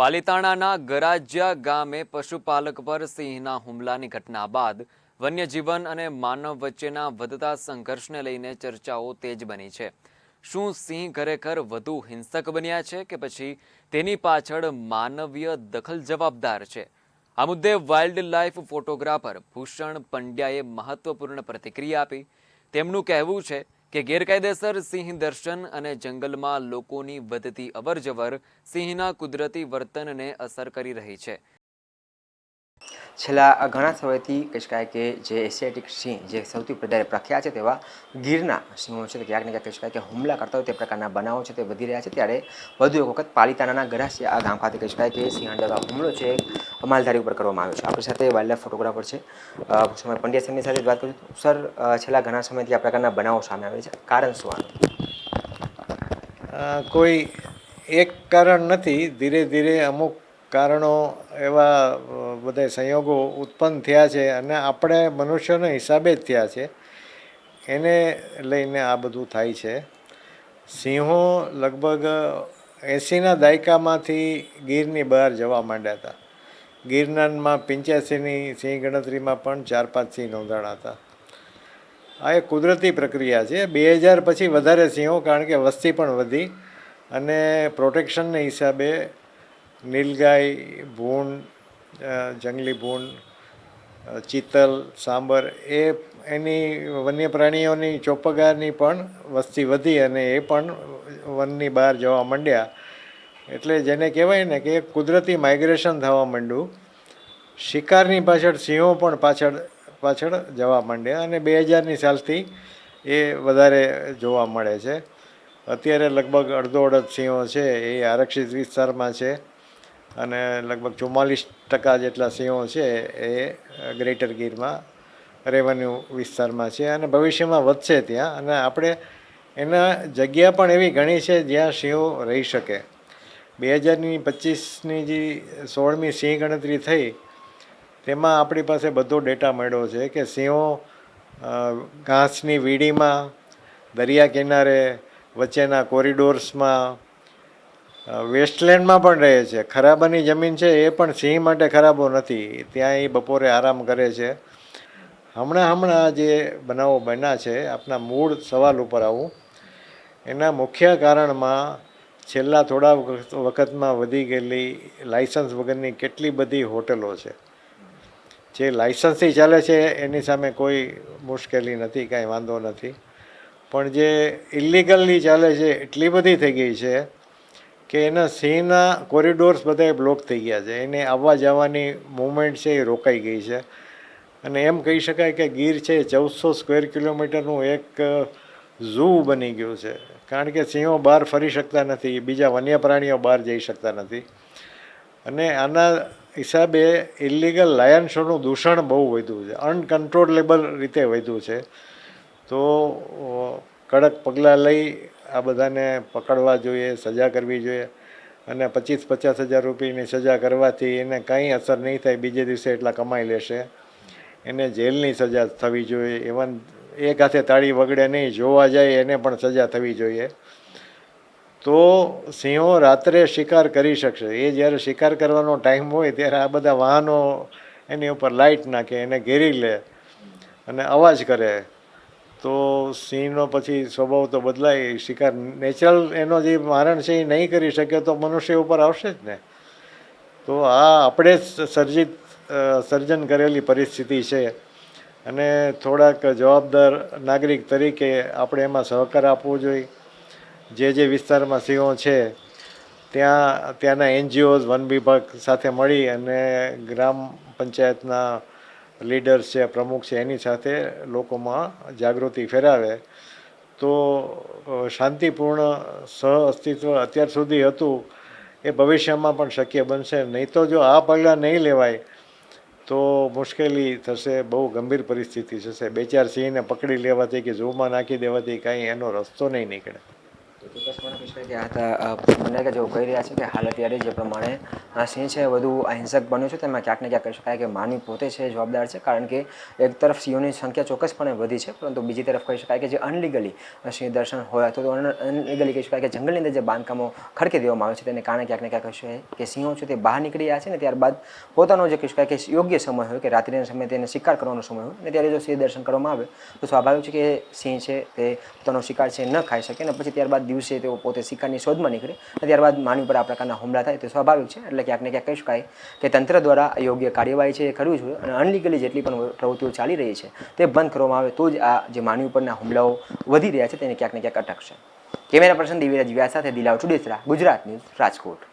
પાલીતાણાના ગરાજ્યા ગામે પશુપાલક પર સિંહના હુમલાની ઘટના બાદ વન્યજીવન અને માનવ વચ્ચેના વધતા સંઘર્ષને લઈને ચર્ચાઓ તેજ બની છે। શું સિંહ ખરેખર વધુ હિંસક બન્યા છે કે પછી તેની પાછળ માનવીય દખલ જવાબદાર છે? આ મુદ્દે વાઇલ્ડ લાઇફ ફોટોગ્રાફર ભૂષણ પંડ્યાએ મહત્વપૂર્ણ પ્રતિક્રિયા આપી। તેમનું કહેવું છે કે ગેરકાયદેસર સિંહ દર્શન અને જંગલમાં લોકોની વધતી અવરજવર સિંહના કુદરતી વર્તનને અસર કરી રહી છે। છેલ્લા ઘણા સમયથી કહી શકાય કે જે એશિયાટિક સિંહ જે સૌથી વધારે પ્રખ્યાત છે તેવા ગીરના સિંહો છે તે ક્યાંક ને ક્યાંક કહી શકાય કે હુમલા કરતા હોય તે પ્રકારના બનાવો છે તે વધી રહ્યા છે। ત્યારે વધુ એક વખત પાલીતાણાના ગરાસિયા આ ગામ ખાતે કહી શકાય કે સિંહણનો હુમલો છે અમાલધારી ઉપર કરવામાં આવ્યો છે। આપણી સાથે વાઇલ્ડ લાઇફ ફોટોગ્રાફર છે ભૂષણ પંડ્યા સરની સાથે વાત કરીશું। સર, છેલ્લા ઘણા સમયથી આ પ્રકારના બનાવો સામે આવે છે, કારણ શું આનું? કોઈ એક કારણ નથી, ધીરે ધીરે અમુક કારણો એવા બધા સંયોગો ઉત્પન્ન થયા છે અને આપણે મનુષ્યના હિસાબે જ થયા છે, એને લઈને આ બધું થાય છે। સિંહો લગભગ 80ના દાયકામાંથી ગીરની બહાર જવા માંડ્યા હતા। ગિરનારમાં 85ની સિંહ ગણતરીમાં પણ 4-5 સિંહ નોંધાણા હતા। આ એક કુદરતી પ્રક્રિયા છે। 2000 પછી વધારે સિંહો, કારણ કે વસ્તી પણ વધી અને પ્રોટેક્શનને હિસાબે નીલગાય, ભૂંડ, જંગલી ભૂંડ, ચિત્તલ, સાંબર એની વન્ય પ્રાણીઓની ચોપગારની પણ વસ્તી વધી અને એ પણ વનની બહાર જવા માંડ્યા। એટલે જેને કહેવાય ને કે કુદરતી માઇગ્રેશન થવા માંડ્યું। શિકારની પાછળ સિંહો પણ પાછળ જવા માંડ્યા અને 2000ની સાલથી એ વધારે જોવા મળે છે। અત્યારે લગભગ અડધો સિંહો છે એ આરક્ષિત વિસ્તારમાં છે અને લગભગ 44% જેટલા સિંહો છે એ ગ્રેટર ગીરમાં રેવન્યુ વિસ્તારમાં છે અને ભવિષ્યમાં વધશે ત્યાં, અને આપણે એના જગ્યા પણ એવી ઘણી છે જ્યાં સિંહો રહી શકે। 2025ની જે 16મી સિંહ ગણતરી થઈ તેમાં આપણી પાસે બધો ડેટા મળ્યો છે કે સિંહો ઘાસની વીડીમાં, દરિયા કિનારે, વચ્ચેના કોરિડોર્સમાં, વેસ્ટલેન્ડમાં પણ રહે છે। ખરાબાની જમીન છે એ પણ સિંહ માટે ખરાબો નથી, ત્યાં એ બપોરે આરામ કરે છે। હમણાં જે બનાવો બન્યા છે, આપના મૂળ સવાલ ઉપર આવું, એના મુખ્ય કારણમાં છેલ્લા થોડા વખતમાં વધી ગયેલી લાઇસન્સ વગરની કેટલી બધી હોટલો છે। જે લાઇસન્સથી ચાલે છે એની સામે કોઈ મુશ્કેલી નથી, કાંઈ વાંધો નથી, પણ જે ઇલીગલી ચાલે છે એટલી બધી થઈ ગઈ છે કે એના સિંહના કોરિડોર્સ બધાય બ્લોક થઈ ગયા છે। એને આવવા જવાની મૂવમેન્ટ છે એ રોકાઈ ગઈ છે અને એમ કહી શકાય કે ગીર છે 1400 સ્ક્વેર કિલોમીટરનું એક ઝૂ બની ગયું છે, કારણ કે સિંહો બહાર ફરી શકતા નથી, બીજા વન્ય પ્રાણીઓ બહાર જઈ શકતા નથી અને આના હિસાબે ઇલીગલ લાયન શોનું દૂષણ બહુ વધ્યું છે, અનકન્ટ્રોલેબલ રીતે વધ્યું છે। તો કડક પગલાં લઈ આ બધાને પકડવા જોઈએ, સજા કરવી જોઈએ અને 25-50 હજાર રૂપિયાની સજા કરવાથી એને કંઈ અસર નહીં થાય, બીજે દિવસે એટલા કમાઈ લેશે। એને જેલની સજા થવી જોઈએ, ઇવન એક હાથે તાળી વગડે નહીં, જોવા જાય એને પણ સજા થવી જોઈએ। તો સિંહો રાત્રે શિકાર કરી શકશે। એ જ્યારે શિકાર કરવાનો ટાઈમ હોય ત્યારે આ બધા વાહનો એની ઉપર લાઇટ નાખે, એને ઘેરી લે અને અવાજ કરે, તો સિંહનો પછી સ્વભાવ તો બદલાય। શિકાર નેચરલ એનો જે મારણ છે એ નહીં કરી શકે તો મનુષ્ય ઉપર આવશે જ ને। તો આ આપણે જ સર્જન કરેલી પરિસ્થિતિ છે અને થોડાક જવાબદાર નાગરિક તરીકે આપણે એમાં સહકાર આપવો જોઈએ। જે વિસ્તારમાં સિંહો છે ત્યાંના NGOs, વન વિભાગ સાથે મળી અને ગ્રામ પંચાયતના લીડર્સ છે, પ્રમુખ છે, એની સાથે લોકોમાં જાગૃતિ ફેલાવે તો શાંતિપૂર્ણ સહઅસ્તિત્વ અત્યાર સુધી હતું એ ભવિષ્યમાં પણ શક્ય બનશે। નહીં તો જો આ પગલાં નહીં લેવાય તો મુશ્કેલી થશે, બહુ ગંભીર પરિસ્થિતિ થશે। 2-4 સિંહને પકડી લેવાથી કે ઝૂમાં નાખી દેવાથી કાંઈ એનો રસ્તો નહીં નીકળે। તો ચોક્કસપણે કહી શકાય છે કે મનરેગા જેવું કહી રહ્યા છે કે હાલ અત્યારે જે પ્રમાણે સિંહ છે વધુ અહિંસક બન્યો છે તેમાં ક્યાંક ને ક્યાંક કહી શકાય કે માનવી પોતે છે જવાબદાર છે, કારણ કે એક તરફ સિંહોની સંખ્યા ચોક્કસપણે વધી છે, પરંતુ બીજી તરફ કહી શકાય કે જે અનલીગલી સિંહ દર્શન હોય અથવા તો અનલીગલી કહી શકાય કે જંગલની અંદર જે બાંધકામો ખડકી દેવામાં આવે છે તેને કારણે ક્યાંક ને ક્યાંક કહી શકાય કે સિંહો છે તે બહાર નીકળી રહ્યા છે ને ત્યારબાદ પોતાનો જે કહી શકાય કે યોગ્ય સમય હોય કે રાત્રિના સમયે તેને શિકાર કરવાનો સમય હોય અને ત્યારે જો સિંહ દર્શન કરવામાં આવે તો સ્વાભાવિક છે કે સિંહ છે તે પોતાનો શિકાર છે ન ખાઈ શકે અને પછી ત્યારબાદ દિવસે તેઓ પોતે શિકારની શોધમાં નીકળે અને ત્યારબાદ માનવી પર આ પ્રકારના હુમલા થાય તો સ્વાભાવિક છે. એટલે ક્યાંક ને ક્યાંક કહી શકાય કે તંત્ર દ્વારા યોગ્ય કાર્યવાહી છે એ કરવી જોઈએ અને અનલીગલી જેટલી પણ પ્રવૃત્તિઓ ચાલી રહી છે તે બંધ કરવામાં આવે તો જ આ જે માનવી પરના હુમલાઓ વધી રહ્યા છે તેને ક્યાંક ને ક્યાંક અટકશે. કેમેરા પર્સન દિવ્યરાજ વ્યાસ સાથે દિલાવ ચુડેસરા, ગુજરાત ન્યૂઝ, રાજકોટ.